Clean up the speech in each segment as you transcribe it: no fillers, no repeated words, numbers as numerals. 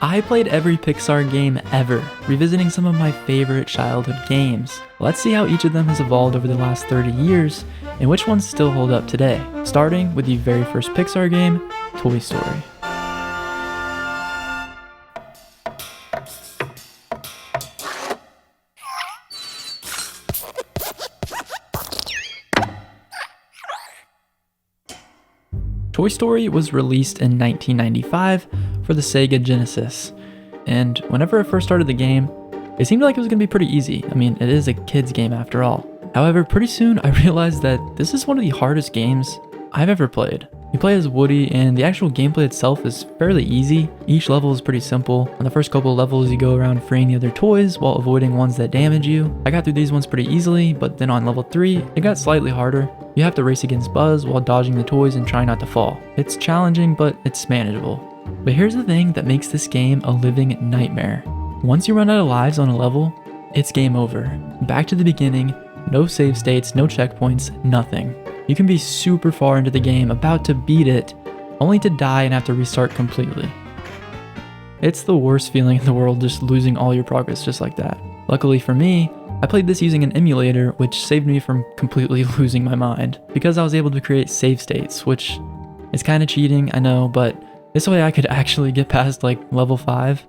I played every Pixar game ever, revisiting some of my favorite childhood games. Let's see how each of them has evolved over the last 30 years, and which ones still hold up today. Starting with the very first Pixar game, Toy Story. Toy Story was released in 1995 for the Sega Genesis, and whenever I first started the game, it seemed like it was going to be pretty easy. I mean, it is a kid's game after all. However, pretty soon I realized that this is one of the hardest games I've ever played. You play as Woody, and the actual gameplay itself is fairly easy. Each level is pretty simple. On the first couple of levels, you go around freeing the other toys while avoiding ones that damage you. I got through these ones pretty easily, but then on level 3, it got slightly harder. You have to race against Buzz while dodging the toys and trying not to fall. It's challenging, but it's manageable. But here's the thing that makes this game a living nightmare. Once you run out of lives on a level, it's game over. Back to the beginning, no save states, no checkpoints, nothing. You can be super far into the game, about to beat it, only to die and have to restart completely. It's the worst feeling in the world, just losing all your progress just like that. Luckily for me, I played this using an emulator, which saved me from completely losing my mind, because I was able to create save states, which is kind of cheating, I know, but this way I could actually get past like level 5.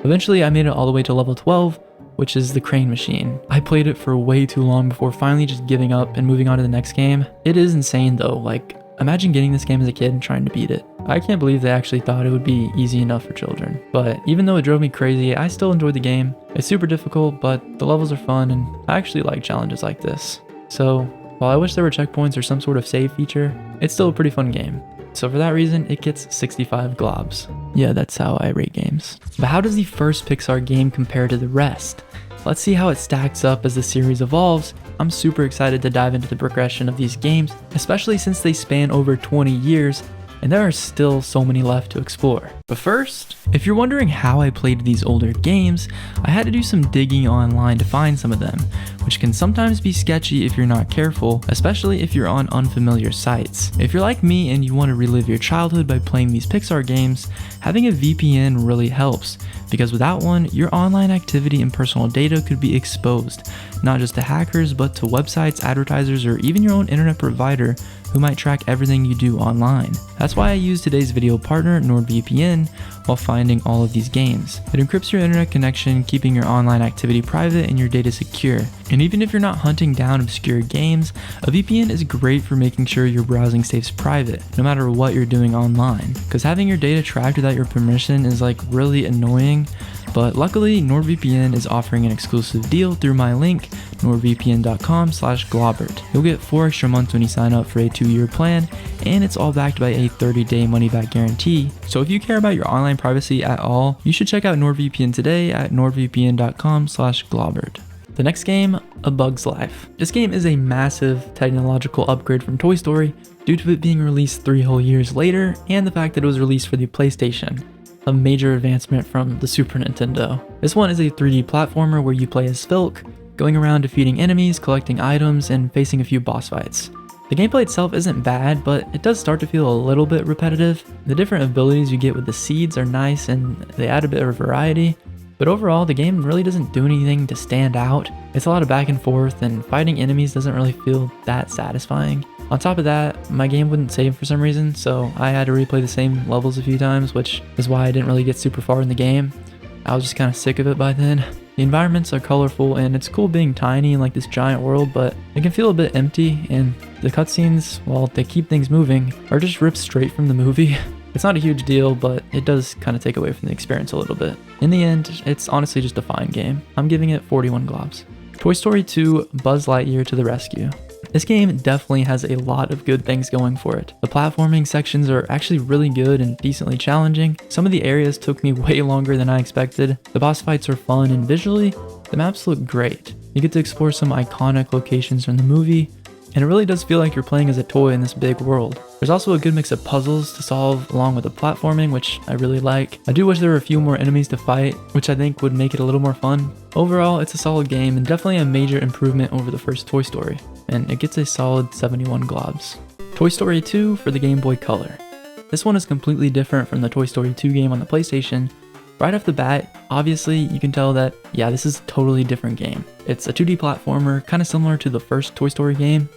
Eventually I made it all the way to level 12, which is the crane machine. I played it for way too long before finally just giving up and moving on to the next game. It is insane though, like imagine getting this game as a kid and trying to beat it. I can't believe they actually thought it would be easy enough for children. But even though it drove me crazy, I still enjoyed the game. It's super difficult, but the levels are fun and I actually like challenges like this. So while I wish there were checkpoints or some sort of save feature, it's still a pretty fun game. So for that reason, it gets 65 globs. Yeah, that's how I rate games. But how does the first Pixar game compare to the rest? Let's see how it stacks up as the series evolves. I'm super excited to dive into the progression of these games, especially since they span over 20 years, and there are still so many left to explore. But first, if you're wondering how I played these older games, I had to do some digging online to find some of them, which can sometimes be sketchy if you're not careful, especially if you're on unfamiliar sites. If you're like me and you want to relive your childhood by playing these Pixar games, having a VPN really helps, because without one, your online activity and personal data could be exposed, not just to hackers, but to websites, advertisers, or even your own internet provider who might track everything you do online. That's why I use today's video partner, NordVPN, while finding all of these games. It encrypts your internet connection, keeping your online activity private and your data secure. And even if you're not hunting down obscure games, a VPN is great for making sure your browsing stays private, no matter what you're doing online. Because having your data tracked without your permission is like really annoying. But luckily, NordVPN is offering an exclusive deal through my link, nordvpn.com/globert. You'll get 4 extra months when you sign up for a 2-year plan, and it's all backed by a 30-day money-back guarantee. So if you care about your online privacy at all, you should check out NordVPN today at nordvpn.com/globert. The next game, A Bug's Life. This game is a massive technological upgrade from Toy Story due to it being released 3 whole years later, and the fact that it was released for the PlayStation. A major advancement from the Super Nintendo. This one is a 3D platformer where you play as Filk, going around defeating enemies, collecting items, and facing a few boss fights. The gameplay itself isn't bad, but it does start to feel a little bit repetitive. The different abilities you get with the seeds are nice and they add a bit of variety, but overall the game really doesn't do anything to stand out. It's a lot of back and forth, and fighting enemies doesn't really feel that satisfying. On top of that, my game wouldn't save for some reason, so I had to replay the same levels a few times, which is why I didn't really get super far in the game. I was just kind of sick of it by then. The environments are colorful and it's cool being tiny in like this giant world, but it can feel a bit empty, and the cutscenes, while they keep things moving, are just ripped straight from the movie. It's not a huge deal, but it does kind of take away from the experience a little bit. In the end, it's honestly just a fine game. I'm giving it 41 globs. Toy Story 2 Buzz Lightyear to the rescue. This game definitely has a lot of good things going for it. The platforming sections are actually really good and decently challenging. Some of the areas took me way longer than I expected. The boss fights are fun, and visually, the maps look great. You get to explore some iconic locations from the movie, and it really does feel like you're playing as a toy in this big world. There's also a good mix of puzzles to solve along with the platforming, which I really like. I do wish there were a few more enemies to fight, which I think would make it a little more fun. Overall, it's a solid game and definitely a major improvement over the first Toy Story, and it gets a solid 71 globs. Toy Story 2 for the Game Boy Color. This one is completely different from the Toy Story 2 game on the PlayStation, Right off the bat, obviously you can tell that, yeah, this is a totally different game. It's a 2D platformer, kind of similar to the first Toy Story game.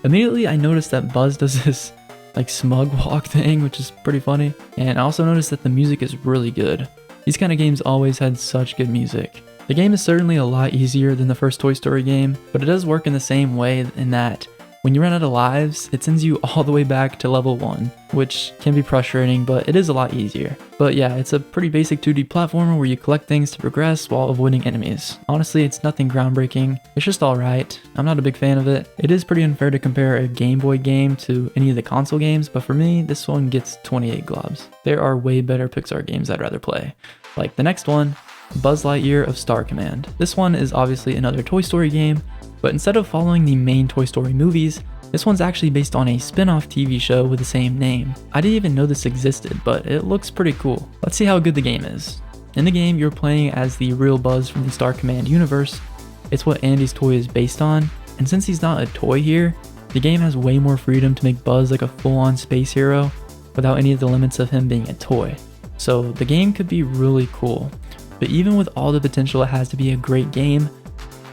Immediately I noticed that Buzz does this like smug walk thing, which is pretty funny. And I also noticed that the music is really good. These kind of games always had such good music. The game is certainly a lot easier than the first Toy Story game, but it does work in the same way in that when you run out of lives, it sends you all the way back to level 1, which can be frustrating, but it is a lot easier. But yeah, it's a pretty basic 2D platformer where you collect things to progress while avoiding enemies. Honestly, it's nothing groundbreaking. It's just alright. I'm not a big fan of it. It is pretty unfair to compare a Game Boy game to any of the console games, but for me, this one gets 28 globs. There are way better Pixar games I'd rather play. Like the next one, Buzz Lightyear of Star Command. This one is obviously another Toy Story game, but instead of following the main Toy Story movies, this one's actually based on a spin-off TV show with the same name. I didn't even know this existed, but it looks pretty cool. Let's see how good the game is. In the game, you're playing as the real Buzz from the Star Command universe. It's what Andy's toy is based on, and since he's not a toy here, the game has way more freedom to make Buzz like a full-on space hero without any of the limits of him being a toy. So the game could be really cool, but even with all the potential it has to be a great game,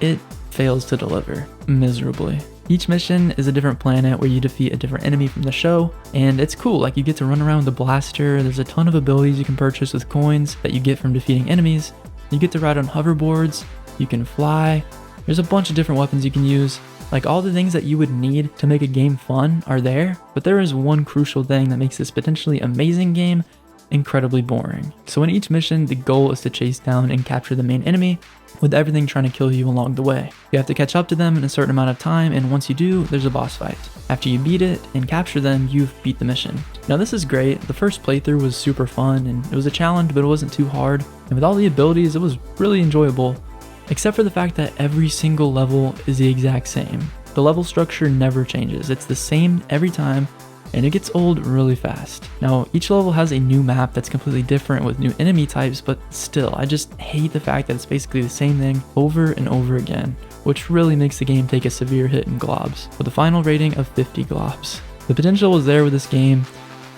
it fails to deliver miserably. Each mission is a different planet where you defeat a different enemy from the show, and it's cool. Like, you get to run around with a blaster, there's a ton of abilities you can purchase with coins that you get from defeating enemies, you get to ride on hoverboards, you can fly, there's a bunch of different weapons you can use. Like, all the things that you would need to make a game fun are there, but there is one crucial thing that makes this potentially amazing game incredibly boring. So in each mission, the goal is to chase down and capture the main enemy, with everything trying to kill you along the way. You have to catch up to them in a certain amount of time, and once you do, there's a boss fight. After you beat it and capture them, you've beat the mission. Now this is great. The first playthrough was super fun, and it was a challenge, but it wasn't too hard. And with all the abilities, it was really enjoyable, except for the fact that every single level is the exact same. The level structure never changes. It's the same every time, and it gets old really fast. Now, each level has a new map that's completely different with new enemy types, but still, I just hate the fact that it's basically the same thing over and over again, which really makes the game take a severe hit in globs, with a final rating of 50 globs. The potential was there with this game.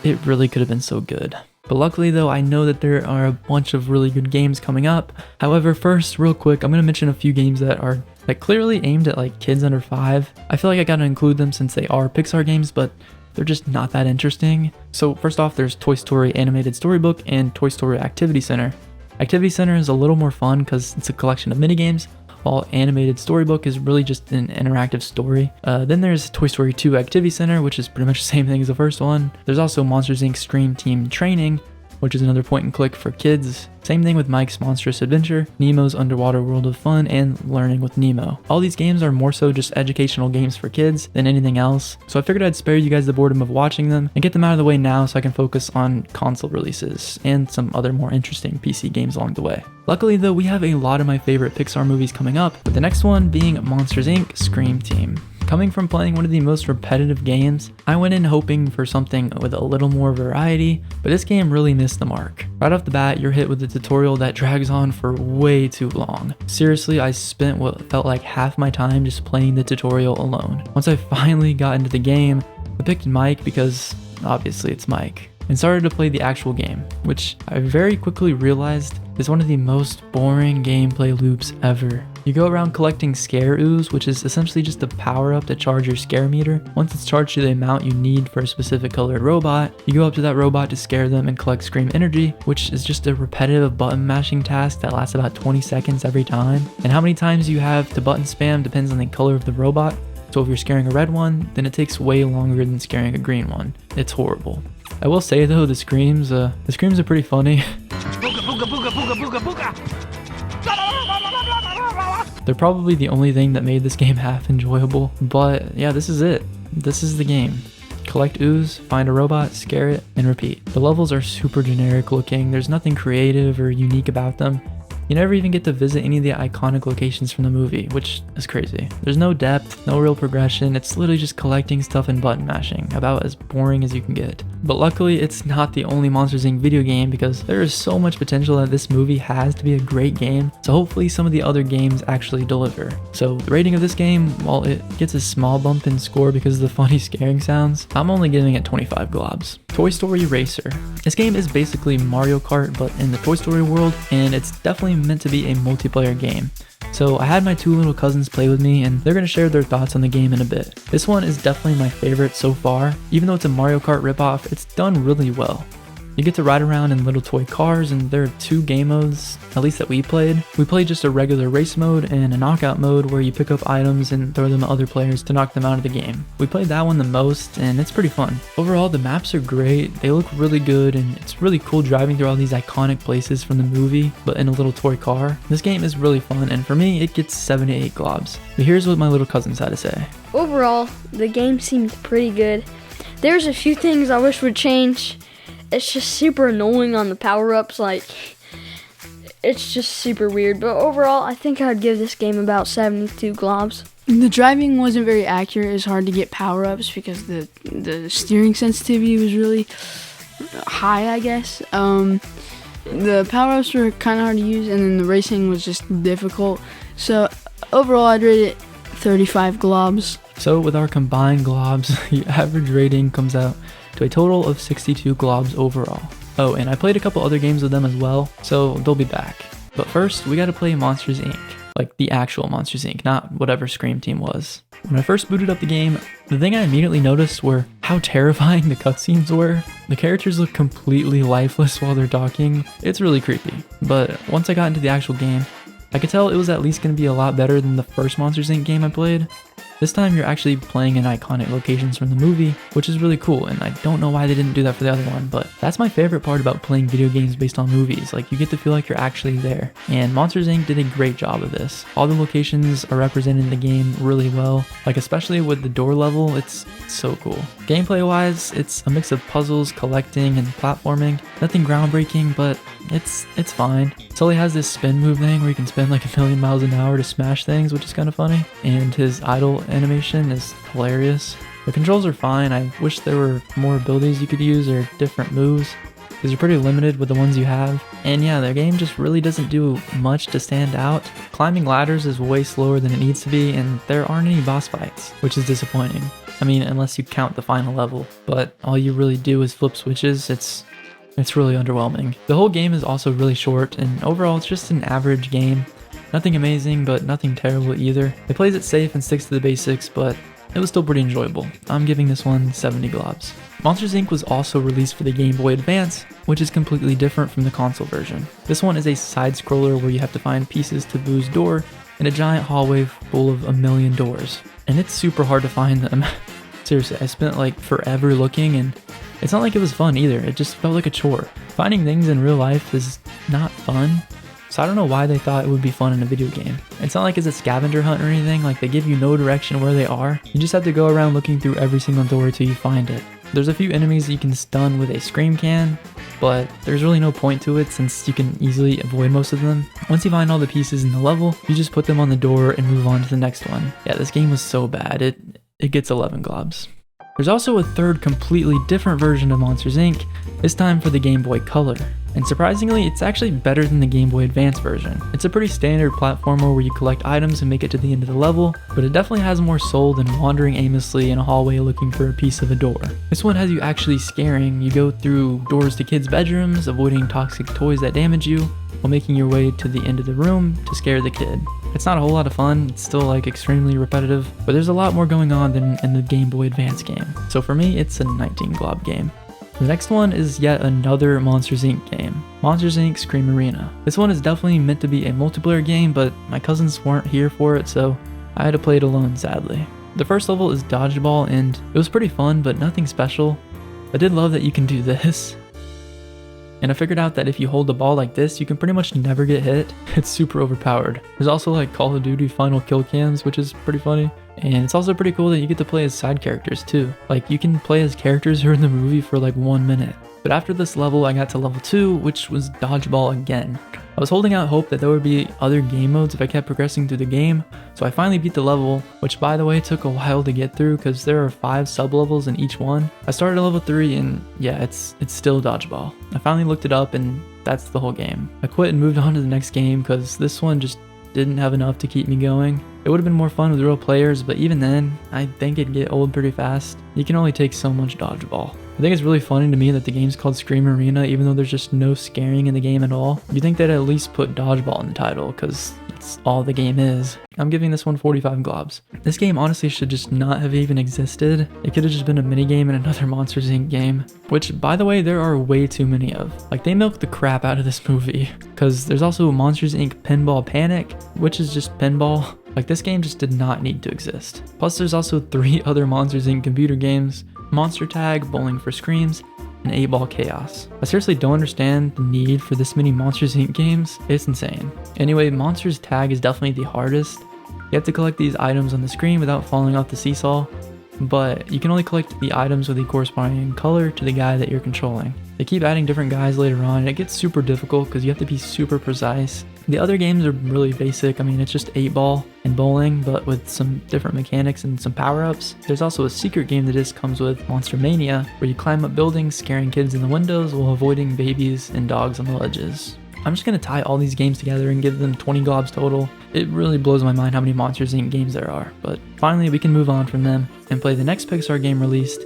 It really could have been so good. But luckily though, I know that there are a bunch of really good games coming up. However, first, real quick, I'm going to mention a few games that are clearly aimed at like kids under 5. I feel like I gotta include them since they are Pixar games, but they're just not that interesting. So first off, there's Toy Story Animated Storybook and Toy Story Activity Center. Activity Center is a little more fun because it's a collection of minigames, while Animated Storybook is really just an interactive story. Then there's Toy Story 2 Activity Center, which is pretty much the same thing as the first one. There's also Monsters Inc. Stream Team Training, which is another point and click for kids. Same thing with Mike's Monstrous Adventure, Nemo's Underwater World of Fun, and Learning with Nemo. All these games are more so just educational games for kids than anything else, so I figured I'd spare you guys the boredom of watching them and get them out of the way now so I can focus on console releases and some other more interesting PC games along the way. Luckily though, we have a lot of my favorite Pixar movies coming up, with the next one being Monsters Inc. Scream Team. Coming from playing one of the most repetitive games, I went in hoping for something with a little more variety, but this game really missed the mark. Right off the bat, you're hit with a tutorial that drags on for way too long. Seriously, I spent what felt like half my time just playing the tutorial alone. Once I finally got into the game, I picked Mike because obviously it's Mike, and started to play the actual game, which I very quickly realized is one of the most boring gameplay loops ever. You go around collecting scare ooze, which is essentially just a power up to charge your scare meter. Once it's charged to the amount you need for a specific colored robot, you go up to that robot to scare them and collect scream energy, which is just a repetitive button mashing task that lasts about 20 seconds every time. And how many times you have to button spam depends on the color of the robot. So if you're scaring a red one, then it takes way longer than scaring a green one. It's horrible. I will say though, the screams are pretty funny. They're probably the only thing that made this game half enjoyable, but yeah, this is it. This is the game. Collect ooze, find a robot, scare it, and repeat. The levels are super generic looking. There's nothing creative or unique about them. You never even get to visit any of the iconic locations from the movie, which is crazy. There's no depth, no real progression, it's literally just collecting stuff and button mashing, about as boring as you can get. But luckily, it's not the only Monsters Inc. video game because there is so much potential that this movie has to be a great game, so hopefully some of the other games actually deliver. So the rating of this game, while it gets a small bump in score because of the funny scaring sounds, I'm only giving it 25 globs. Toy Story Racer. This game is basically Mario Kart but in the Toy Story world, and it's definitely meant to be a multiplayer game. So I had my two little cousins play with me and they're going to share their thoughts on the game in a bit. This one is definitely my favorite so far. Even though it's a Mario Kart ripoff, it's done really well. You get to ride around in little toy cars, and there are two game modes, at least that we played. We played just a regular race mode and a knockout mode where you pick up items and throw them at other players to knock them out of the game. We played that one the most, and it's pretty fun. Overall, the maps are great, they look really good, and it's really cool driving through all these iconic places from the movie, but in a little toy car. This game is really fun, and for me, it gets 7 to 8 globs. But here's what my little cousins had to say. Overall, the game seemed pretty good. There's a few things I wish would change. It's just super annoying on the power-ups, like, it's just super weird. But overall, I think I'd give this game about 72 globs. The driving wasn't very accurate. It was hard to get power-ups because the steering sensitivity was really high, I guess. The power-ups were kind of hard to use, and then the racing was just difficult. So overall, I'd rate it 35 globs. So with our combined globs, the average rating comes out to a total of 62 globs overall. Oh, and I played a couple other games with them as well, so they'll be back. But first, we gotta play Monsters Inc. Like the actual Monsters Inc., not whatever Scream Team was. When I first booted up the game, the thing I immediately noticed were how terrifying the cutscenes were. The characters look completely lifeless while they're talking. It's really creepy. But once I got into the actual game, I could tell it was at least gonna be a lot better than the first Monsters Inc. game I played. This time you're actually playing in iconic locations from the movie, which is really cool, and I don't know why they didn't do that for the other one, but that's my favorite part about playing video games based on movies. Like, you get to feel like you're actually there, and Monsters Inc. did a great job of this. All the locations are represented in the game really well, like especially with the door level, it's so cool. Gameplay wise, it's a mix of puzzles, collecting, and platforming. Nothing groundbreaking, but it's fine. Sully has this spin move thing where you can spin like 1,000,000 miles an hour to smash things, which is kind of funny, and his idle animation is hilarious. The controls are fine. I wish there were more abilities you could use or different moves, because you're pretty limited with the ones you have. And yeah, the game just really doesn't do much to stand out. Climbing ladders is way slower than it needs to be, and there aren't any boss fights, which is disappointing. I mean, unless you count the final level, but all you really do is flip switches. It's really underwhelming. The whole game is also really short, and overall it's just an average game. Nothing amazing, but nothing terrible either. It plays it safe and sticks to the basics, but it was still pretty enjoyable. I'm giving this one 70 globs. Monsters Inc. was also released for the Game Boy Advance, which is completely different from the console version. This one is a side-scroller where you have to find pieces to Boo's door in a giant hallway full of 1,000,000 doors. And it's super hard to find them. Seriously, I spent like forever looking, and it's not like it was fun either. It just felt like a chore. Finding things in real life is not fun. So I don't know why they thought it would be fun in a video game. It's not like it's a scavenger hunt or anything, like they give you no direction where they are. You just have to go around looking through every single door till you find it. There's a few enemies you can stun with a scream can, but there's really no point to it since you can easily avoid most of them. Once you find all the pieces in the level, you just put them on the door and move on to the next one. Yeah, this game was so bad, it gets 11 globs. There's also a third completely different version of Monsters Inc., this time for the Game Boy Color. And surprisingly, it's actually better than the Game Boy Advance version. It's a pretty standard platformer where you collect items and make it to the end of the level, but it definitely has more soul than wandering aimlessly in a hallway looking for a piece of a door. This one has you actually scaring. You go through doors to kids' bedrooms, avoiding toxic toys that damage you, while making your way to the end of the room to scare the kid. It's not a whole lot of fun, it's still like extremely repetitive, but there's a lot more going on than in the Game Boy Advance game. So for me, it's a 19 glob game. The next one is yet another Monsters Inc. game, Monsters Inc. Scream Arena. This one is definitely meant to be a multiplayer game, but my cousins weren't here for it, so I had to play it alone, sadly. The first level is dodgeball, and it was pretty fun, but nothing special. I did love that you can do this. And I figured out that if you hold the ball like this, you can pretty much never get hit. It's super overpowered. There's also like Call of Duty final kill cams, which is pretty funny. And it's also pretty cool that you get to play as side characters too. Like you can play as characters who are in the movie for like 1 minute. But after this level, I got to level 2, which was dodgeball again. I was holding out hope that there would be other game modes if I kept progressing through the game, so I finally beat the level, which by the way took a while to get through because there are 5 sub-levels in each one. I started at level 3 and yeah, it's still dodgeball. I finally looked it up and that's the whole game. I quit and moved on to the next game because this one just didn't have enough to keep me going. It would have been more fun with real players, but even then, I think it'd get old pretty fast. You can only take so much dodgeball. I think it's really funny to me that the game's called Scream Arena even though there's just no scaring in the game at all. You'd think they'd at least put dodgeball in the title because that's all the game is. I'm giving this one 45 globs. This game honestly should just not have even existed. It could have just been a minigame in another Monsters Inc. game, which by the way there are way too many of. Like they milked the crap out of this movie because there's also Monsters Inc. Pinball Panic, which is just pinball. Like this game just did not need to exist. Plus there's also 3 other Monsters Inc. computer games, Monster Tag, Bowling for Screams, and 8-Ball Chaos. I seriously don't understand the need for this many Monsters Inc. games. It's insane. Anyway, Monsters Tag is definitely the hardest. You have to collect these items on the screen without falling off the seesaw, but you can only collect the items with the corresponding color to the guy that you're controlling. They keep adding different guys later on and it gets super difficult because you have to be super precise. The other games are really basic. I mean, it's just 8-ball and bowling, but with some different mechanics and some power-ups. There's also a secret game that just comes with Monster Mania, where you climb up buildings, scaring kids in the windows while avoiding babies and dogs on the ledges. I'm just gonna tie all these games together and give them 20 globs total. It really blows my mind how many Monsters Inc. games there are, but finally we can move on from them and play the next Pixar game released,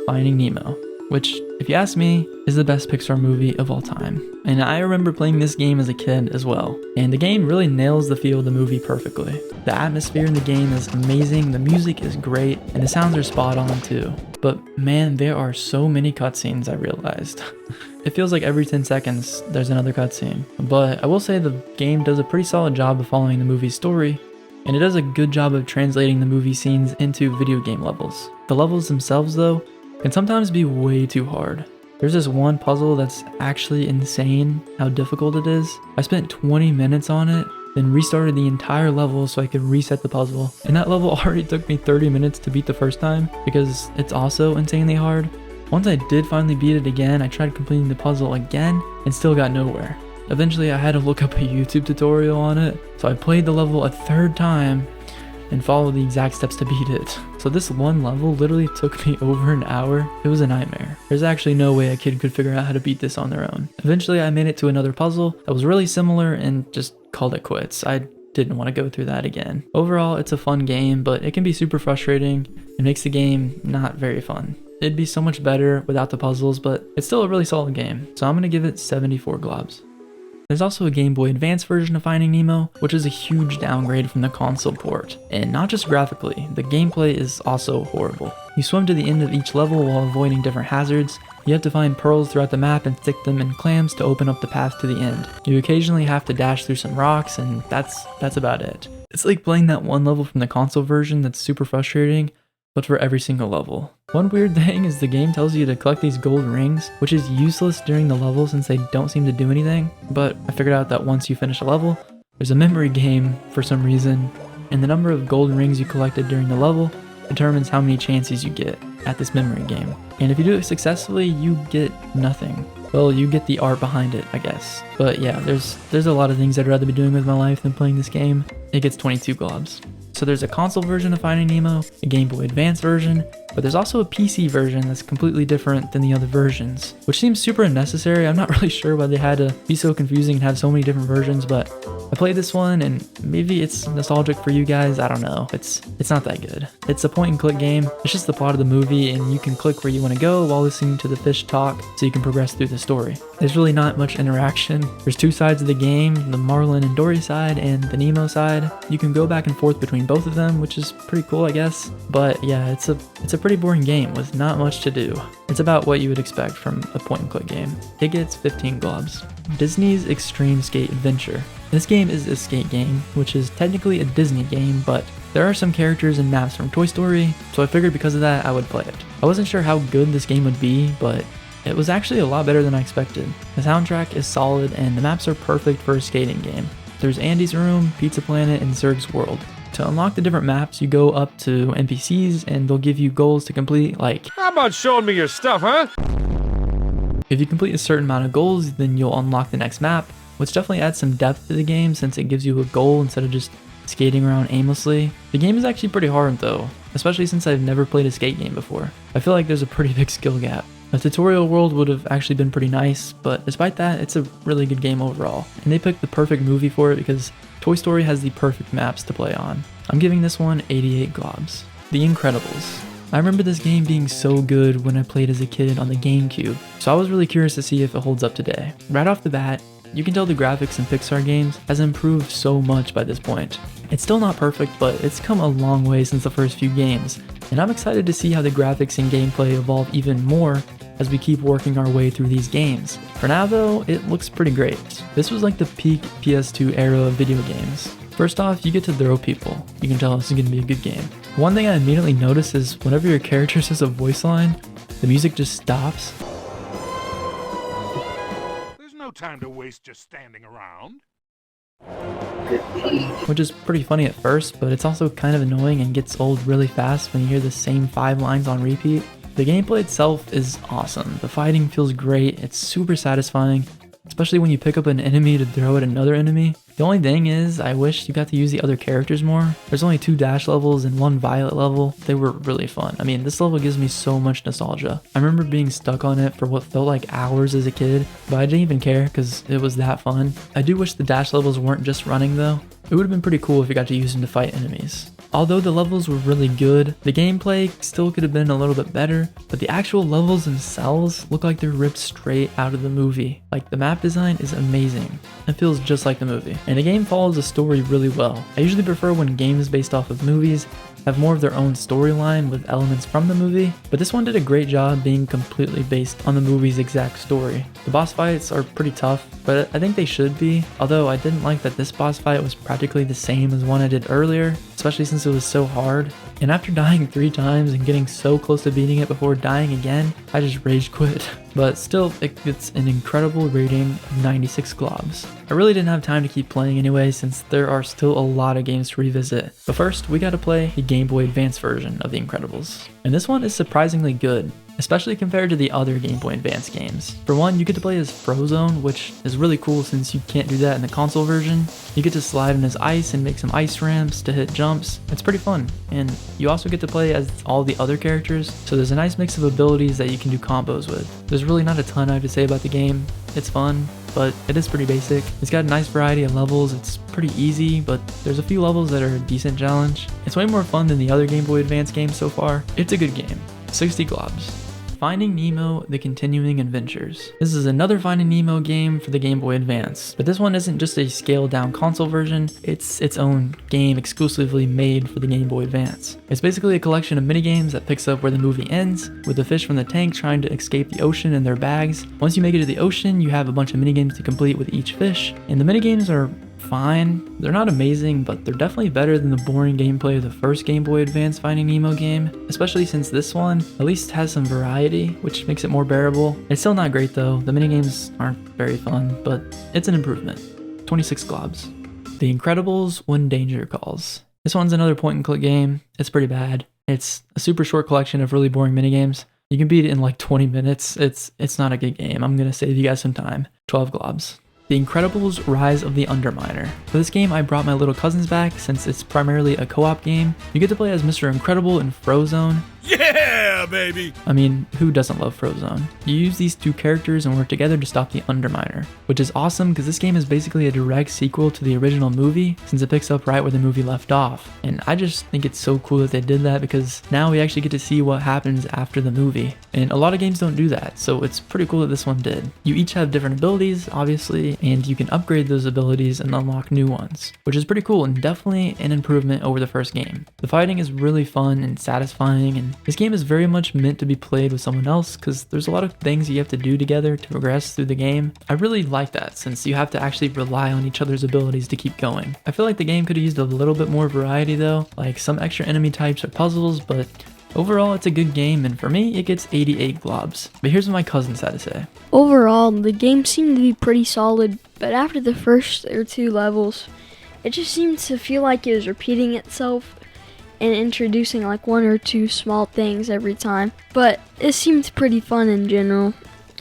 Finding Nemo, which, if you ask me, is the best Pixar movie of all time. And I remember playing this game as a kid as well. And the game really nails the feel of the movie perfectly. The atmosphere in the game is amazing, the music is great, and the sounds are spot on too. But man, there are so many cutscenes, I realized. It feels like every 10 seconds there's another cutscene. But I will say the game does a pretty solid job of following the movie's story, and it does a good job of translating the movie scenes into video game levels. The levels themselves though, can sometimes be way too hard. There's this one puzzle that's actually insane how difficult it is. I spent 20 minutes on it, then restarted the entire level so I could reset the puzzle. And that level already took me 30 minutes to beat the first time because it's also insanely hard. Once I did finally beat it again, I tried completing the puzzle again and still got nowhere. Eventually I had to look up a YouTube tutorial on it, so I played the level a 3rd time and follow the exact steps to beat it. So this one level literally took me over an hour. It was a nightmare. There's actually no way a kid could figure out how to beat this on their own. Eventually I made it to another puzzle that was really similar and just called it quits. I didn't want to go through that again. Overall, it's a fun game, but it can be super frustrating and makes the game not very fun. It'd be so much better without the puzzles, but it's still a really solid game. So I'm gonna give it 74 globs. There's also a Game Boy Advance version of Finding Nemo, which is a huge downgrade from the console port. And not just graphically, the gameplay is also horrible. You swim to the end of each level while avoiding different hazards. You have to find pearls throughout the map and stick them in clams to open up the path to the end. You occasionally have to dash through some rocks, and that's about it. It's like playing that one level from the console version that's super frustrating, but for every single level. One weird thing is the game tells you to collect these gold rings, which is useless during the level since they don't seem to do anything, but I figured out that once you finish a level, there's a memory game for some reason, and the number of gold rings you collected during the level determines how many chances you get at this memory game. And if you do it successfully, you get nothing. Well, you get the art behind it, I guess. But yeah, there's a lot of things I'd rather be doing with my life than playing this game. It gets 22 globs. So there's a console version of Finding Nemo, a Game Boy Advance version, but there's also a PC version that's completely different than the other versions, which seems super unnecessary. I'm not really sure why they had to be so confusing and have so many different versions, but I played this one and maybe it's nostalgic for you guys, I don't know. It's not that good. It's a point and click game. It's just the plot of the movie and you can click where you want to go while listening to the fish talk so you can progress through the story. There's really not much interaction. There's 2 sides of the game, the Marlin and Dory side and the Nemo side. You can go back and forth between both of them, which is pretty cool, I guess. But yeah, it's a pretty boring game with not much to do. It's about what you would expect from a point and click game. It gets 15 globs. Disney's Extreme Skate Adventure. This game is a skate game, which is technically a Disney game, but there are some characters and maps from Toy Story, so I figured because of that I would play it. I wasn't sure how good this game would be, but it was actually a lot better than I expected. The soundtrack is solid and the maps are perfect for a skating game. There's Andy's Room, Pizza Planet, and Zurg's World. To unlock the different maps, you go up to NPCs and they'll give you goals to complete, like, how about showing me your stuff, huh? If you complete a certain amount of goals, then you'll unlock the next map, which definitely adds some depth to the game since it gives you a goal instead of just skating around aimlessly. The game is actually pretty hard though, especially since I've never played a skate game before. I feel like there's a pretty big skill gap. A tutorial world would have actually been pretty nice, but despite that, it's a really good game overall. And they picked the perfect movie for it because Toy Story has the perfect maps to play on. I'm giving this one 88 globs. The Incredibles. I remember this game being so good when I played as a kid on the GameCube, so I was really curious to see if it holds up today. Right off the bat, you can tell the graphics in Pixar games has improved so much by this point. It's still not perfect, but it's come a long way since the first few games, and I'm excited to see how the graphics and gameplay evolve even more as we keep working our way through these games. For now though, it looks pretty great. This was like the peak PS2 era of video games. First off, you get to throw people. You can tell this is going to be a good game. One thing I immediately notice is whenever your character says a voice line, the music just stops. There's no time to waste just standing around. Which is pretty funny at first, but it's also kind of annoying and gets old really fast when you hear the same 5 lines on repeat. The gameplay itself is awesome. The fighting feels great, it's super satisfying, especially when you pick up an enemy to throw at another enemy. The only thing is, I wish you got to use the other characters more. There's only 2 dash levels and 1 violet level. They were really fun. I mean, this level gives me so much nostalgia. I remember being stuck on it for what felt like hours as a kid, but I didn't even care because it was that fun. I do wish the dash levels weren't just running though. It would have been pretty cool if you got to use them to fight enemies. Although the levels were really good, the gameplay still could have been a little bit better, but the actual levels themselves look like they're ripped straight out of the movie. Like, the map design is amazing. It feels just like the movie. And the game follows the story really well. I usually prefer when games based off of movies have more of their own storyline with elements from the movie, but this one did a great job being completely based on the movie's exact story. The boss fights are pretty tough, but I think they should be, although I didn't like that this boss fight was practically the same as one I did earlier, especially since it was so hard. And after dying 3 times and getting so close to beating it before dying again, I just rage quit. But still, it gets an incredible rating of 96 globs. I really didn't have time to keep playing anyway since there are still a lot of games to revisit. But first, we gotta play the Game Boy Advance version of The Incredibles. And this one is surprisingly good, especially compared to the other Game Boy Advance games. For one, you get to play as Frozone, which is really cool since you can't do that in the console version. You get to slide on his ice and make some ice ramps to hit jumps. It's pretty fun. And you also get to play as all the other characters, so there's a nice mix of abilities that you can do combos with. There's really not a ton I have to say about the game. It's fun, but it is pretty basic. It's got a nice variety of levels. It's pretty easy, but there's a few levels that are a decent challenge. It's way more fun than the other Game Boy Advance games so far. It's a good game. 60 globs. Finding Nemo: The Continuing Adventures. This is another Finding Nemo game for the Game Boy Advance, but this one isn't just a scaled down console version, it's its own game exclusively made for the Game Boy Advance. It's basically a collection of minigames that picks up where the movie ends, with the fish from the tank trying to escape the ocean in their bags. Once you make it to the ocean, you have a bunch of minigames to complete with each fish, and the minigames are fine. They're not amazing, but they're definitely better than the boring gameplay of the first Game Boy Advance Finding Nemo game, especially since this one at least has some variety, which makes it more bearable. It's still not great though, the minigames aren't very fun, but it's an improvement. 26 globs. The Incredibles: When Danger Calls. This one's another point and click game. It's pretty bad. It's a super short collection of really boring minigames. You can beat it in like 20 minutes. It's not a good game. I'm gonna save you guys some time. 12 globs. The Incredibles: Rise of the Underminer. For this game, I brought my little cousins back since it's primarily a co-op game. You get to play as Mr. Incredible and Frozone. Yeah, baby! I mean, who doesn't love Frozone? You use these 2 characters and work together to stop the Underminer, which is awesome because this game is basically a direct sequel to the original movie since it picks up right where the movie left off. And I just think it's so cool that they did that because now we actually get to see what happens after the movie. And a lot of games don't do that, so it's pretty cool that this one did. You each have different abilities, obviously, and you can upgrade those abilities and unlock new ones, which is pretty cool and definitely an improvement over the first game. The fighting is really fun and satisfying, and this game is very much meant to be played with someone else because there's a lot of things you have to do together to progress through the game. I really like that since you have to actually rely on each other's abilities to keep going. I feel like the game could have used a little bit more variety though, like some extra enemy types or puzzles, but overall it's a good game, and for me it gets 88 globs. But here's what my cousins had to say. Overall, the game seemed to be pretty solid, but after the first or 2 levels, it just seemed to feel like it was repeating itself and introducing like 1 or 2 small things every time. But it seemed pretty fun in general,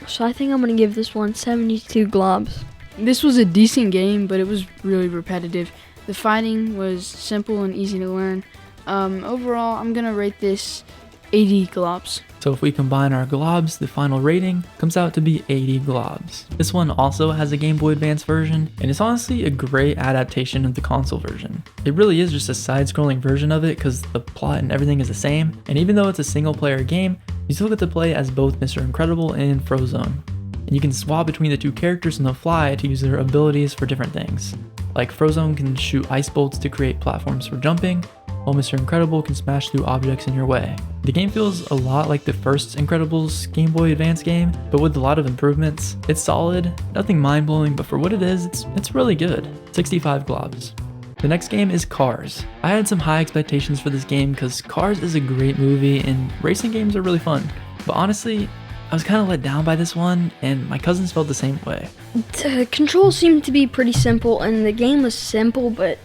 so I think I'm gonna give this one 72 globs. This was a decent game, but it was really repetitive. The fighting was simple and easy to learn. Overall, I'm gonna rate this 80 globs. So if we combine our globs, the final rating comes out to be 80 globs. This one also has a Game Boy Advance version, and it's honestly a great adaptation of the console version. It really is just a side-scrolling version of it because the plot and everything is the same, and even though it's a single-player game, you still get to play as both Mr. Incredible and Frozone. And you can swap between the two characters on the fly to use their abilities for different things. Like Frozone can shoot ice bolts to create platforms for jumping, while Mr. Incredible can smash through objects in your way. The game feels a lot like the first Incredibles Game Boy Advance game, but with a lot of improvements. It's solid, nothing mind-blowing, but for what it is, it's really good. 65 globs. The next game is Cars. I had some high expectations for this game because Cars is a great movie and racing games are really fun. But honestly, I was kind of let down by this one, and my cousins felt the same way. The controls seemed to be pretty simple, and the game was simple, but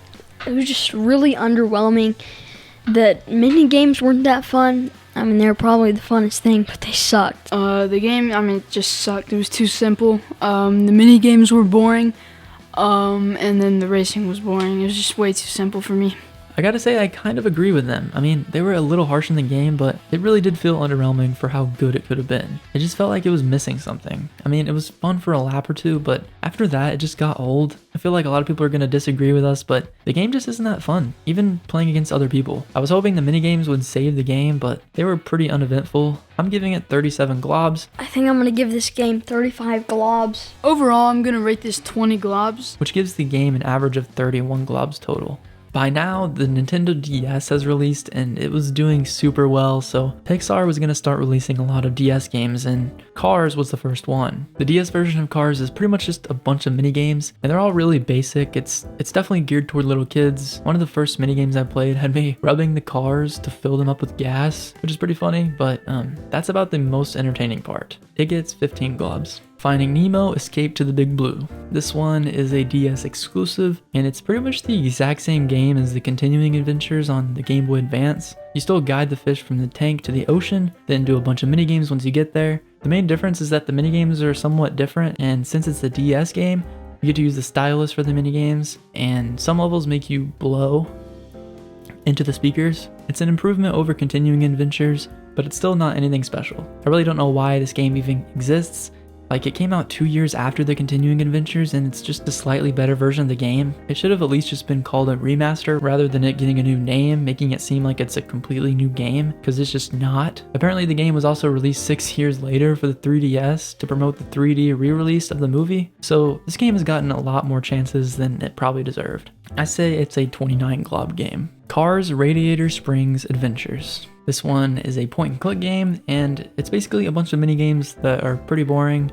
it was just really underwhelming. The mini games weren't that fun. I mean, they were probably the funnest thing, but they sucked. The game, it just sucked. It was too simple. The mini games were boring, and then the racing was boring. It was just way too simple for me. I gotta say, I kind of agree with them. I mean, they were a little harsh in the game, but it really did feel underwhelming for how good it could have been. It just felt like it was missing something. I mean, it was fun for a lap or two, but after that, it just got old. I feel like a lot of people are gonna disagree with us, but the game just isn't that fun, even playing against other people. I was hoping the minigames would save the game, but they were pretty uneventful. I'm giving it 37 globs. I think I'm gonna give this game 35 globs. Overall, I'm gonna rate this 20 globs. Which gives the game an average of 31 globs total. By now, the Nintendo DS has released and it was doing super well, so Pixar was going to start releasing a lot of DS games, and Cars was the first one. The DS version of Cars is pretty much just a bunch of minigames, and they're all really basic. It's definitely geared toward little kids. One of the first minigames I played had me rubbing the cars to fill them up with gas, which is pretty funny, but that's about the most entertaining part. It gets 15 globs. Finding Nemo, Escape to the Big Blue. This one is a DS exclusive, and it's pretty much the exact same game as the continuing adventures on the Game Boy Advance. You still guide the fish from the tank to the ocean, then do a bunch of minigames once you get there. The main difference is that the minigames are somewhat different, and since it's a DS game, you get to use the stylus for the minigames, and some levels make you blow into the speakers. It's an improvement over continuing adventures, but it's still not anything special. I really don't know why this game even exists. Like, it came out 2 years after the continuing adventures, and it's just a slightly better version of the game. It should have at least just been called a remaster rather than it getting a new name, making it seem like it's a completely new game, because it's just not. Apparently the game was also released 6 years later for the 3DS to promote the 3D re-release of the movie, so this game has gotten a lot more chances than it probably deserved. I say it's a 29 glob game. Cars Radiator Springs Adventures. This one is a point and click game, and it's basically a bunch of mini games that are pretty boring.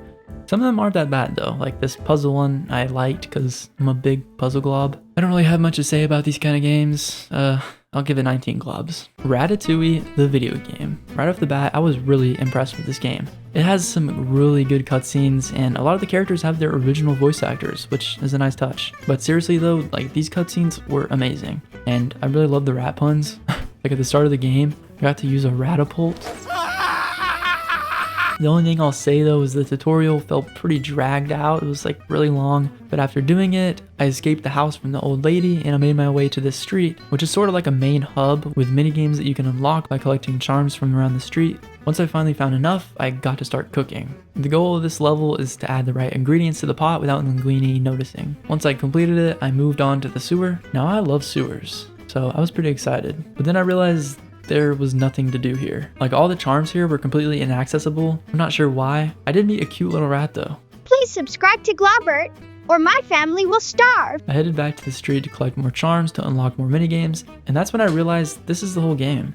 Some of them aren't that bad though, like this puzzle one I liked because I'm a big puzzle glob. I don't really have much to say about these kind of games. I'll give it 19 globs. Ratatouille, the video game. Right off the bat, I was really impressed with this game. It has some really good cutscenes, and a lot of the characters have their original voice actors, which is a nice touch. But seriously though, like, these cutscenes were amazing. And I really love the rat puns. Like at the start of the game, I got to use a ratapult. The only thing I'll say though is the tutorial felt pretty dragged out. It was like really long, but after doing it, I escaped the house from the old lady and I made my way to this street, which is sort of like a main hub with mini games that you can unlock by collecting charms from around the street. Once I finally found enough, I got to start cooking. The goal of this level is to add the right ingredients to the pot without Linguini noticing. Once I completed it, I moved on to the sewer. Now I love sewers, so I was pretty excited. But then I realized there was nothing to do here. Like, all the charms here were completely inaccessible. I'm not sure why. I did meet a cute little rat though. Please subscribe to Globert, or my family will starve. I headed back to the street to collect more charms to unlock more minigames, and that's when I realized this is the whole game.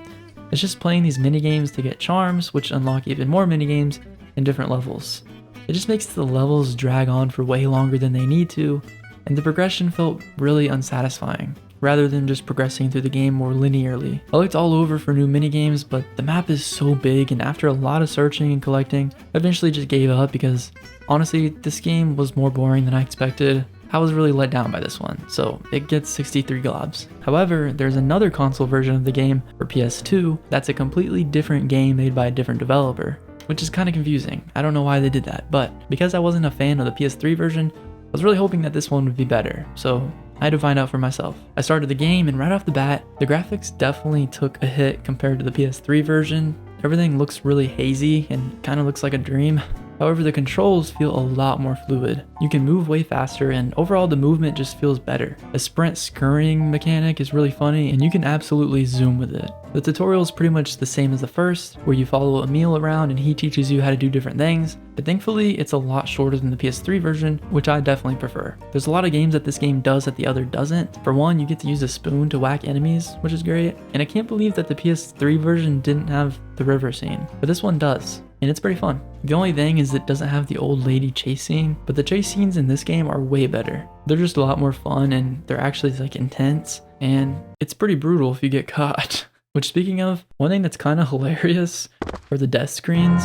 It's just playing these minigames to get charms, which unlock even more minigames in different levels. It just makes the levels drag on for way longer than they need to, and the progression felt really unsatisfying, rather than just progressing through the game more linearly. I looked all over for new minigames, but the map is so big, and after a lot of searching and collecting, I eventually just gave up because honestly, this game was more boring than I expected. I was really let down by this one, so it gets 63 globs. However, there's another console version of the game for PS2 that's a completely different game made by a different developer, which is kind of confusing. I don't know why they did that, but because I wasn't a fan of the PS3 version, I was really hoping that this one would be better, so I had to find out for myself. I started the game, and right off the bat, the graphics definitely took a hit compared to the PS3 version. Everything looks really hazy and kind of looks like a dream. However, the controls feel a lot more fluid. You can move way faster, and overall the movement just feels better. The sprint scurrying mechanic is really funny, and you can absolutely zoom with it. The tutorial is pretty much the same as the first, where you follow Emil around and he teaches you how to do different things, but thankfully it's a lot shorter than the PS3 version, which I definitely prefer. There's a lot of games that this game does that the other doesn't. For one, you get to use a spoon to whack enemies, which is great, and I can't believe that the PS3 version didn't have the river scene, but this one does, and it's pretty fun. The only thing is it doesn't have the old lady chase scene, but the chase scenes in this game are way better. They're just a lot more fun, and they're actually like intense, and it's pretty brutal if you get caught. Which, speaking of, one thing that's kind of hilarious are the death screens.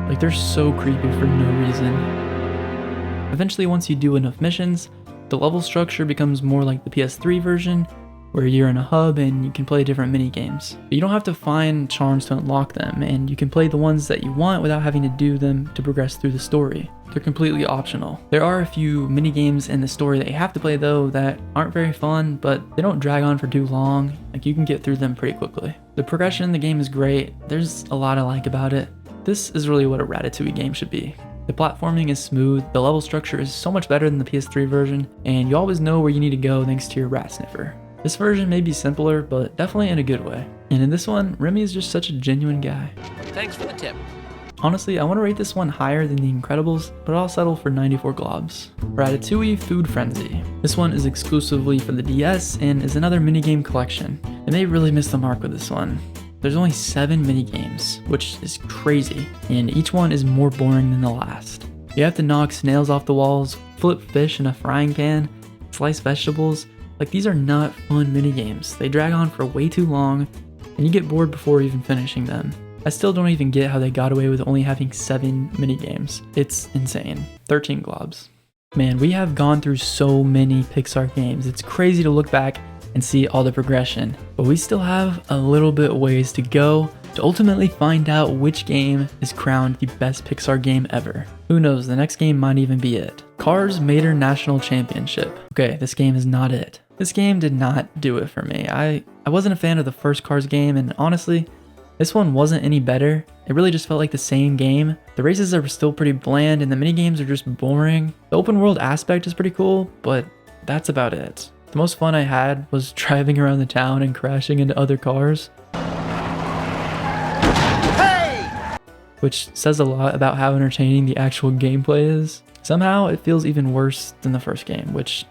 Like, they're so creepy for no reason. Eventually, once you do enough missions, the level structure becomes more like the PS3 version, where you're in a hub and you can play different mini games. But you don't have to find charms to unlock them, and you can play the ones that you want without having to do them to progress through the story. They're completely optional. There are a few mini games in the story that you have to play though that aren't very fun, but they don't drag on for too long. Like, you can get through them pretty quickly. The progression in the game is great. There's a lot I like about it. This is really what a Ratatouille game should be. The platforming is smooth, the level structure is so much better than the PS3 version, and you always know where you need to go thanks to your rat sniffer. This version may be simpler, but definitely in a good way. And in this one, Remy is just such a genuine guy. Thanks for the tip. Honestly, I want to rate this one higher than The Incredibles, but I'll settle for 94 globs. Ratatouille Food Frenzy. This one is exclusively for the DS and is another minigame collection, and they really missed the mark with this one. There's only 7 minigames, which is crazy, and each one is more boring than the last. You have to knock snails off the walls, flip fish in a frying pan, slice vegetables. Like, these are not fun minigames. They drag on for way too long, and you get bored before even finishing them. I still don't even get how they got away with only having 7 minigames. It's insane. 13 globs. Man, we have gone through so many Pixar games. It's crazy to look back and see all the progression, but we still have a little bit ways to go to ultimately find out which game is crowned the best Pixar game ever. Who knows, the next game might even be it. Cars Mater National Championship. Okay, this game is not it. This game did not do it for me. I wasn't a fan of the first Cars game, and honestly, this one wasn't any better. It really just felt like the same game. The races are still pretty bland, and the minigames are just boring. The open world aspect is pretty cool, but that's about it. The most fun I had was driving around the town and crashing into other cars. Which says a lot about how entertaining the actual gameplay is. Somehow it feels even worse than the first game, which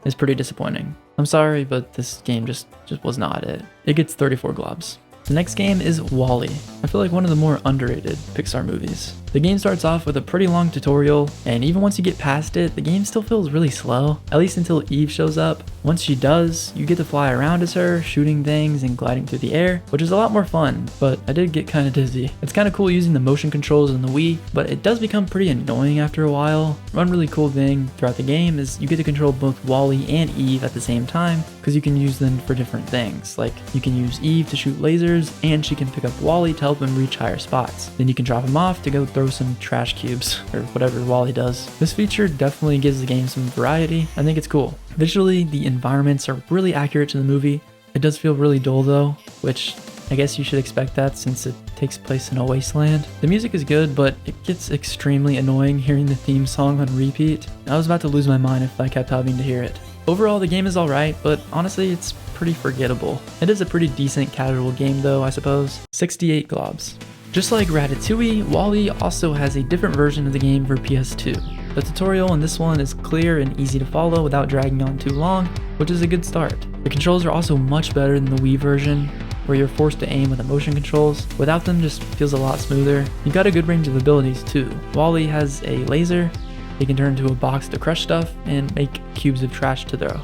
is pretty disappointing. I'm sorry, but this game just was not it. It gets 34 globs. The next game is WALL-E. I feel like one of the more underrated Pixar movies. The game starts off with a pretty long tutorial, and even once you get past it, the game still feels really slow, at least until Eve shows up. Once she does, you get to fly around as her, shooting things and gliding through the air, which is a lot more fun, but I did get kind of dizzy. It's kind of cool using the motion controls in the Wii, but it does become pretty annoying after a while. One really cool thing throughout the game is you get to control both WALL-E and Eve at the same time, because you can use them for different things. Like, you can use Eve to shoot lasers, and she can pick up WALL-E to help him reach higher spots. Then you can drop him off to go throw some trash cubes, or whatever WALL-E does. This feature definitely gives the game some variety. I think it's cool. Visually, the environments are really accurate to the movie. It does feel really dull though, which I guess you should expect that since it takes place in a wasteland. The music is good, but it gets extremely annoying hearing the theme song on repeat. I was about to lose my mind if I kept having to hear it. Overall, the game is alright, but honestly, it's pretty forgettable. It is a pretty decent casual game though, I suppose. 68 globs. Just like Ratatouille, WALL-E also has a different version of the game for PS2. The tutorial in this one is clear and easy to follow without dragging on too long, which is a good start. The controls are also much better than the Wii version, where you're forced to aim with the motion controls. Without them, just feels a lot smoother. You got a good range of abilities too. WALL-E has a laser, he can turn into a box to crush stuff, and make cubes of trash to throw,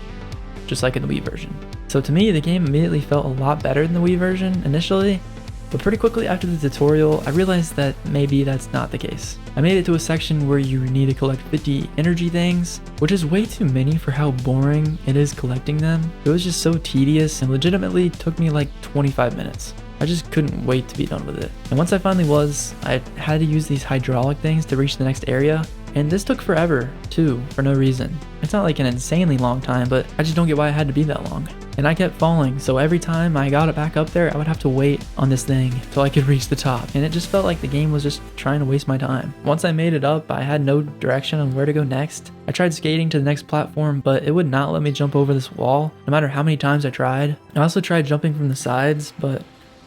just like in the Wii version. So to me, the game immediately felt a lot better than the Wii version initially, but pretty quickly after the tutorial, I realized that maybe that's not the case. I made it to a section where you need to collect 50 energy things, which is way too many for how boring it is collecting them. It was just so tedious and legitimately took me like 25 minutes. I just couldn't wait to be done with it. And once I finally was, I had to use these hydraulic things to reach the next area, And this took forever, too, for no reason. It's not like an insanely long time, but I just don't get why it had to be that long. And I kept falling, so every time I got it back up there, I would have to wait on this thing till I could reach the top. And it just felt like the game was just trying to waste my time. Once I made it up, I had no direction on where to go next. I tried skating to the next platform, but it would not let me jump over this wall, no matter how many times I tried. I also tried jumping from the sides, but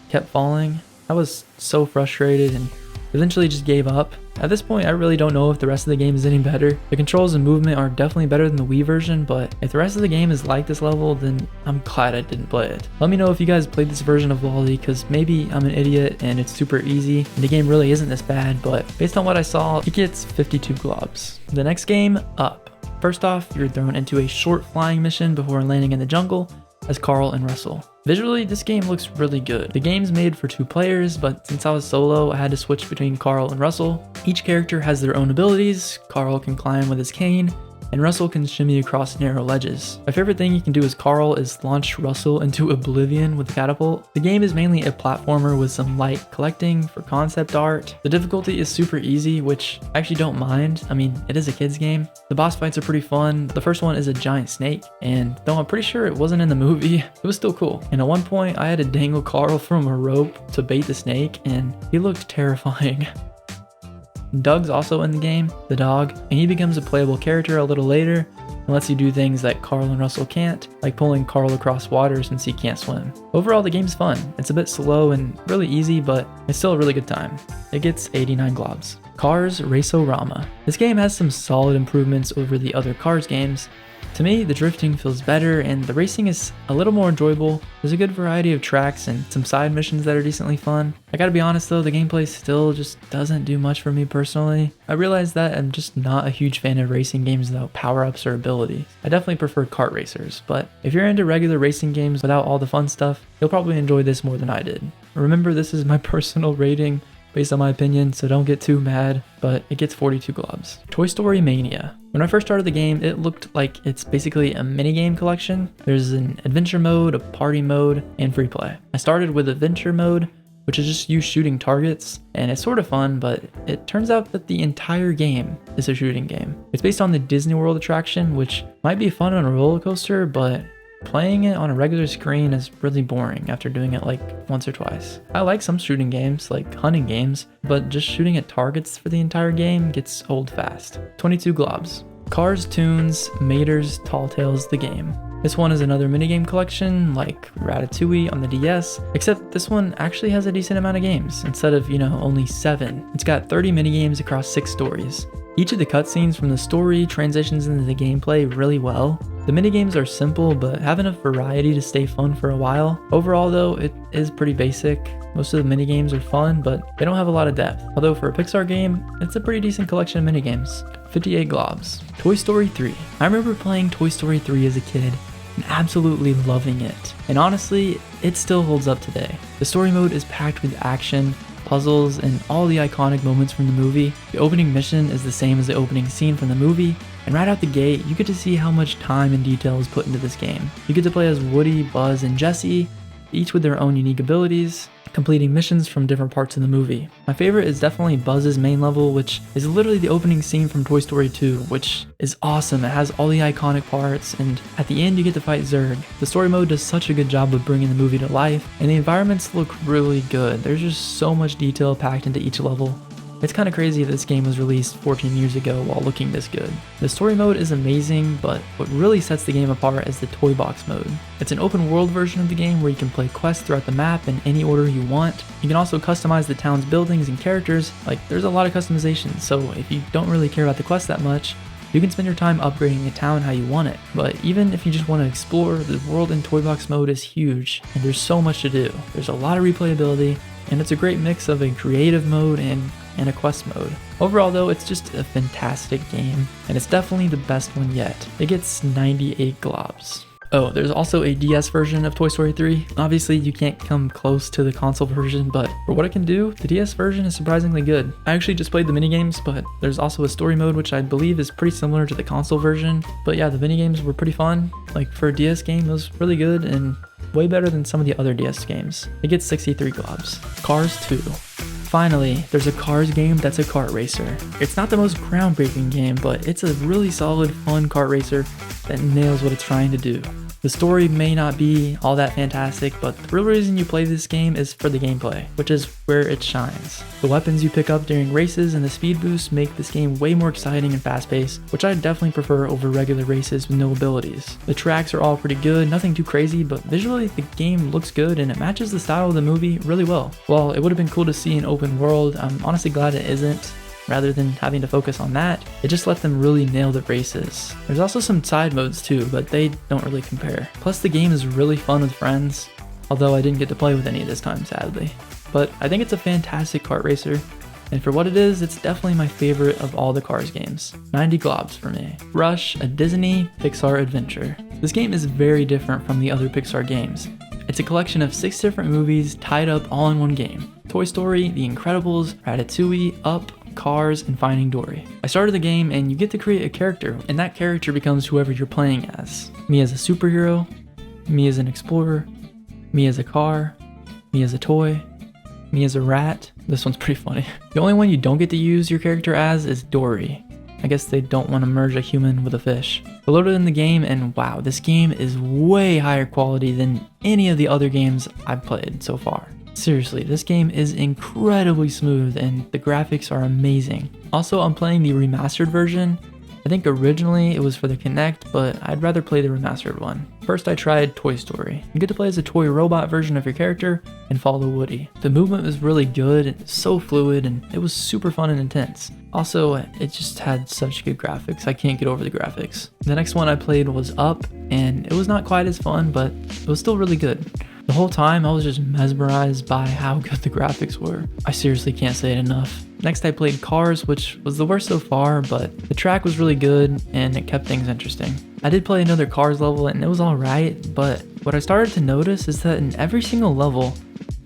kept falling. I was so frustrated and eventually just gave up. At this point, I really don't know if the rest of the game is any better. The controls and movement are definitely better than the Wii version, but if the rest of the game is like this level, then I'm glad I didn't play it. Let me know if you guys played this version of WALL-E, because maybe I'm an idiot and it's super easy, and the game really isn't this bad, but based on what I saw, it gets 52 globs. The next game, Up. First off, you're thrown into a short flying mission before landing in the jungle as Carl and Russell. Visually, this game looks really good. The game's made for 2 players, but since I was solo, I had to switch between Carl and Russell. Each character has their own abilities. Carl can climb with his cane, and Russell can shimmy across narrow ledges. My favorite thing you can do as Carl is launch Russell into oblivion with a catapult. The game is mainly a platformer with some light collecting for concept art. The difficulty is super easy, which I actually don't mind. I mean, it is a kid's game. The boss fights are pretty fun. The first one is a giant snake, and though I'm pretty sure it wasn't in the movie, it was still cool. And at one point, I had to dangle Carl from a rope to bait the snake, and he looked terrifying. Doug's also in the game, the dog, and he becomes a playable character a little later and lets you do things that Carl and Russell can't, like pulling Carl across water since he can't swim. Overall, the game's fun. It's a bit slow and really easy, but it's still a really good time. It gets 89 globs. Cars Race-O-Rama. This game has some solid improvements over the other Cars games. To me, the drifting feels better and the racing is a little more enjoyable. There's a good variety of tracks and some side missions that are decently fun. I gotta be honest though, the gameplay still just doesn't do much for me personally. I realize that I'm just not a huge fan of racing games without power-ups or abilities. I definitely prefer kart racers, but if you're into regular racing games without all the fun stuff, you'll probably enjoy this more than I did. Remember, this is my personal rating based on my opinion, so don't get too mad, but it gets 42 globs. Toy Story Mania. When I first started the game, it looked like it's basically a minigame collection. There's an adventure mode, a party mode, and free play. I started with adventure mode, which is just you shooting targets, and it's sort of fun, but it turns out that the entire game is a shooting game. It's based on the Disney World attraction, which might be fun on a roller coaster, but playing it on a regular screen is really boring after doing it like once or twice. I like some shooting games, like hunting games, but just shooting at targets for the entire game gets old fast. 22 globs. Cars, Toons, Maters, Tall Tales, the game. This one is another minigame collection like Ratatouille on the DS, except this one actually has a decent amount of games instead of, only 7. It's got 30 minigames across 6 stories. Each of the cutscenes from the story transitions into the gameplay really well. The minigames are simple, but have enough variety to stay fun for a while. Overall though, it is pretty basic. Most of the minigames are fun, but they don't have a lot of depth. Although for a Pixar game, it's a pretty decent collection of minigames. 58 globs. Toy Story 3. I remember playing Toy Story 3 as a kid and absolutely loving it. And honestly, it still holds up today. The story mode is packed with action, puzzles, and all the iconic moments from the movie. The opening mission is the same as the opening scene from the movie, and right out the gate, you get to see how much time and detail is put into this game. You get to play as Woody, Buzz, and Jessie, each with their own unique abilities, completing missions from different parts of the movie. My favorite is definitely Buzz's main level, which is literally the opening scene from Toy Story 2, which is awesome. It has all the iconic parts, and at the end you get to fight Zurg. The story mode does such a good job of bringing the movie to life, and the environments look really good. There's just so much detail packed into each level. It's kind of crazy that this game was released 14 years ago while looking this good. The story mode is amazing, but what really sets the game apart is the Toy Box mode. It's an open world version of the game where you can play quests throughout the map in any order you want. You can also customize the town's buildings and characters. There's a lot of customization, so if you don't really care about the quests that much, you can spend your time upgrading the town how you want it. But even if you just want to explore, the world in Toy Box mode is huge, and there's so much to do. There's a lot of replayability, and it's a great mix of a creative mode and a quest mode. Overall though, it's just a fantastic game, and it's definitely the best one yet. It gets 98 globs. Oh, there's also a DS version of Toy Story 3. Obviously, you can't come close to the console version, but for what it can do, the DS version is surprisingly good. I actually just played the minigames, but there's also a story mode, which I believe is pretty similar to the console version. But yeah, the minigames were pretty fun. For a DS game, it was really good and way better than some of the other DS games. It gets 63 globs. Cars 2. finally, there's a Cars game that's a kart racer. It's not the most groundbreaking game, but it's a really solid, fun kart racer that nails what it's trying to do. The story may not be all that fantastic, but the real reason you play this game is for the gameplay, which is where it shines. The weapons you pick up during races and the speed boosts make this game way more exciting and fast-paced, which I definitely prefer over regular races with no abilities. The tracks are all pretty good, nothing too crazy, but visually the game looks good and it matches the style of the movie really well. While it would have been cool to see an open world, I'm honestly glad it isn't. Rather than having to focus on that, it just let them really nail the races. There's also some side modes too, but they don't really compare. Plus the game is really fun with friends, although I didn't get to play with any this time sadly. But I think it's a fantastic kart racer, and for what it is, it's definitely my favorite of all the Cars games. 90 globs for me. Rush, a Disney Pixar adventure. This game is very different from the other Pixar games. It's a collection of 6 different movies tied up all in one game. Toy Story, The Incredibles, Ratatouille, Up, Cars, and Finding Dory. I started the game and you get to create a character, and that character becomes whoever you're playing as. Me as a superhero, me as an explorer, me as a car, me as a toy, me as a rat. This one's pretty funny. The only one you don't get to use your character as is Dory. I guess they don't want to merge a human with a fish. I loaded in the game and wow, this game is way higher quality than any of the other games I've played so far. Seriously, this game is incredibly smooth and the graphics are amazing. Also, I'm playing the remastered version. I think originally it was for the Kinect, but I'd rather play the remastered one. First I tried Toy Story. You get to play as a toy robot version of your character and follow Woody. The movement was really good, and so fluid, and it was super fun and intense. Also, it just had such good graphics. I can't get over the graphics. The next one I played was Up, and it was not quite as fun, but it was still really good. The whole time I was just mesmerized by how good the graphics were. I seriously can't say it enough. Next I played Cars, which was the worst so far, but the track was really good and it kept things interesting. I did play another Cars level and it was alright, but what I started to notice is that in every single level,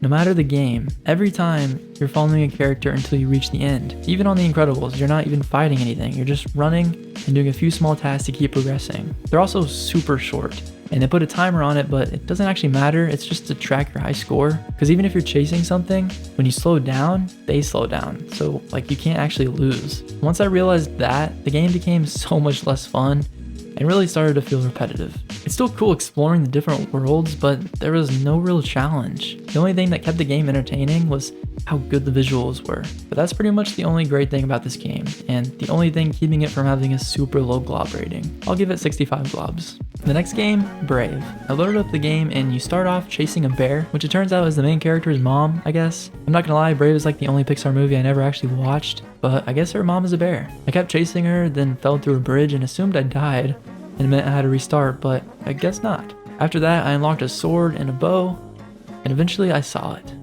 no matter the game, every time you're following a character until you reach the end. Even on The Incredibles, you're not even fighting anything, you're just running and doing a few small tasks to keep progressing. They're also super short. And they put a timer on it, but it doesn't actually matter. It's just to track your high score. Because even if you're chasing something, when you slow down, they slow down. So like you can't actually lose. Once I realized that, the game became so much less fun and really started to feel repetitive. It's still cool exploring the different worlds, but there was no real challenge. The only thing that kept the game entertaining was how good the visuals were. But that's pretty much the only great thing about this game, and the only thing keeping it from having a super low glob rating. I'll give it 65 globs. The next game, Brave. I loaded up the game and you start off chasing a bear, which it turns out is the main character's mom, I guess. I'm not gonna lie, Brave is like the only Pixar movie I never actually watched, but I guess her mom is a bear. I kept chasing her, then fell through a bridge and assumed I died, and it meant I had to restart, but I guess not. After that, I unlocked a sword and a bow, and eventually I saw it.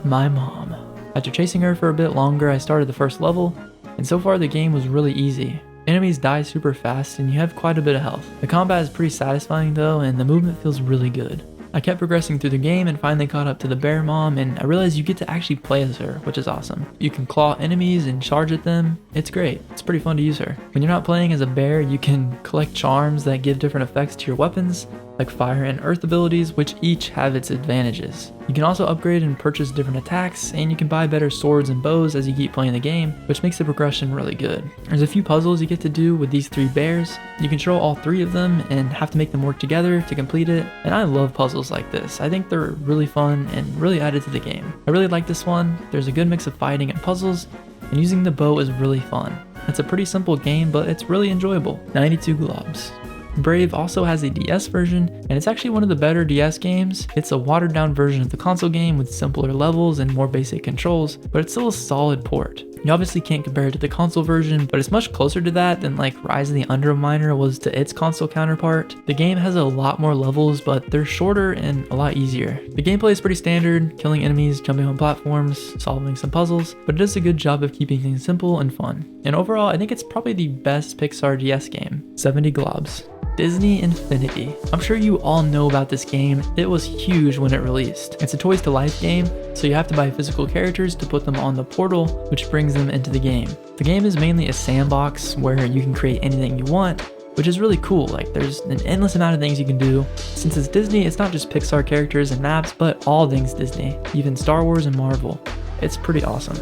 My mom. After chasing her for a bit longer, I started the first level, and so far the game was really easy. Enemies die super fast and you have quite a bit of health. The combat is pretty satisfying though, and the movement feels really good. I kept progressing through the game and finally caught up to the bear mom, and I realized you get to actually play as her, which is awesome. You can claw enemies and charge at them. It's great. It's pretty fun to use her. When you're not playing as a bear, you can collect charms that give different effects to your weapons, like fire and earth abilities, which each have its advantages. You can also upgrade and purchase different attacks, and you can buy better swords and bows as you keep playing the game, which makes the progression really good. There's a few puzzles you get to do with these 3 bears. You control all 3 of them and have to make them work together to complete it, and I love puzzles like this. I think they're really fun and really added to the game. I really like this one. There's a good mix of fighting and puzzles, and using the bow is really fun. It's a pretty simple game, but it's really enjoyable. 92 globs. Brave also has a DS version, and it's actually one of the better DS games. It's a watered down version of the console game with simpler levels and more basic controls, but it's still a solid port. You obviously can't compare it to the console version, but it's much closer to that than like Rise of the Underminer was to its console counterpart. The game has a lot more levels, but they're shorter and a lot easier. The gameplay is pretty standard, killing enemies, jumping on platforms, solving some puzzles, but it does a good job of keeping things simple and fun. And overall, I think it's probably the best Pixar DS game. 70 globs. Disney Infinity. I'm sure you all know about this game. It was huge when it released. It's a Toys to Life game, so you have to buy physical characters to put them on the portal, which brings them into the game. The game is mainly a sandbox where you can create anything you want, which is really cool. Like there's an endless amount of things you can do. Since it's Disney, it's not just Pixar characters and maps, but all things Disney, even Star Wars and Marvel. it's pretty awesome.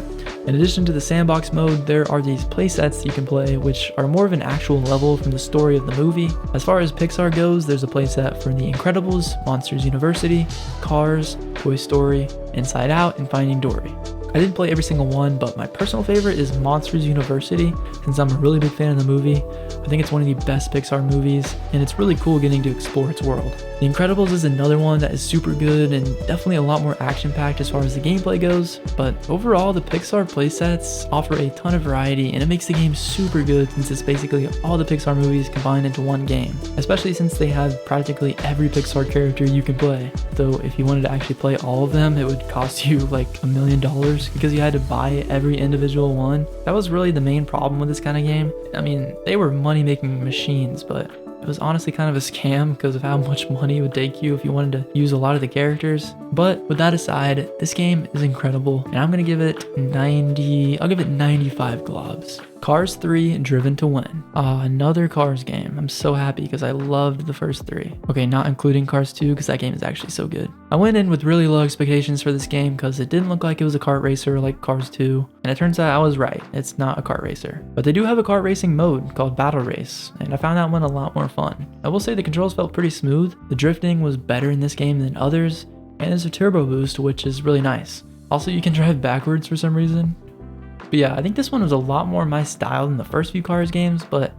In addition to the sandbox mode, there are these playsets you can play, which are more of an actual level from the story of the movie. As far as Pixar goes, there's a playset for The Incredibles, Monsters University, Cars, Toy Story, Inside Out, and Finding Dory. I didn't play every single one, but my personal favorite is Monsters University, since I'm a really big fan of the movie. I think it's one of the best Pixar movies, and it's really cool getting to explore its world. The Incredibles is another one that is super good and definitely a lot more action-packed as far as the gameplay goes, but overall the Pixar playsets offer a ton of variety, and it makes the game super good since it's basically all the Pixar movies combined into one game, especially since they have practically every Pixar character you can play. Though if you wanted to actually play all of them, it would cost you like $1 million because you had to buy every individual one. That was really the main problem with this kind of game. I mean, they were money-making machines, but it was honestly kind of a scam because of how much money it would take you if you wanted to use a lot of the characters. But with that aside, this game is incredible, and I'm gonna give it 95 globs. Cars 3, Driven to Win. Another Cars game. I'm so happy because I loved the first 3. Okay, not including Cars 2 because that game is actually so good. I went in with really low expectations for this game because it didn't look like it was a kart racer like Cars 2, and it turns out I was right. It's not a kart racer. But they do have a kart racing mode called Battle Race, and I found that one a lot more fun. I will say the controls felt pretty smooth. The drifting was better in this game than others, and there's a turbo boost, which is really nice. Also, you can drive backwards for some reason. But yeah, I think this one was a lot more my style than the first few Cars games, but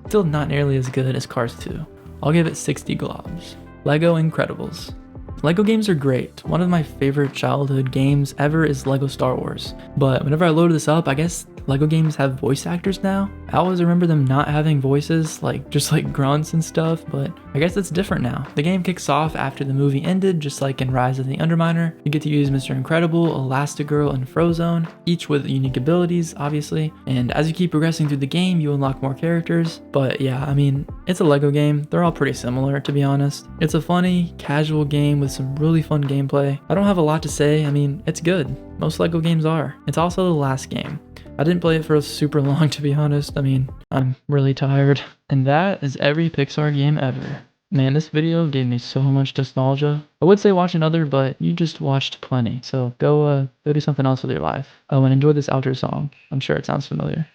still not nearly as good as Cars 2. I'll give it 60 globs. Lego Incredibles. Lego games are great. One of my favorite childhood games ever is Lego Star Wars. But whenever I loaded this up, I guess Lego games have voice actors now. I always remember them not having voices, just like grunts and stuff, but I guess it's different now. The game kicks off after the movie ended, just like in Rise of the Underminer. You get to use Mr. Incredible, Elastigirl, and Frozone, each with unique abilities, obviously. And as you keep progressing through the game, you unlock more characters. But yeah, I mean, it's a Lego game. They're all pretty similar, to be honest. It's a funny, casual game with some really fun gameplay. I don't have a lot to say. I mean, it's good. Most Lego games are. It's also the last game. I didn't play it for super long, to be honest. I mean, I'm really tired. And that is every Pixar game ever. Man, this video gave me so much nostalgia. I would say watch another, but you just watched plenty. So go do something else with your life. Oh, and enjoy this outro song. I'm sure it sounds familiar.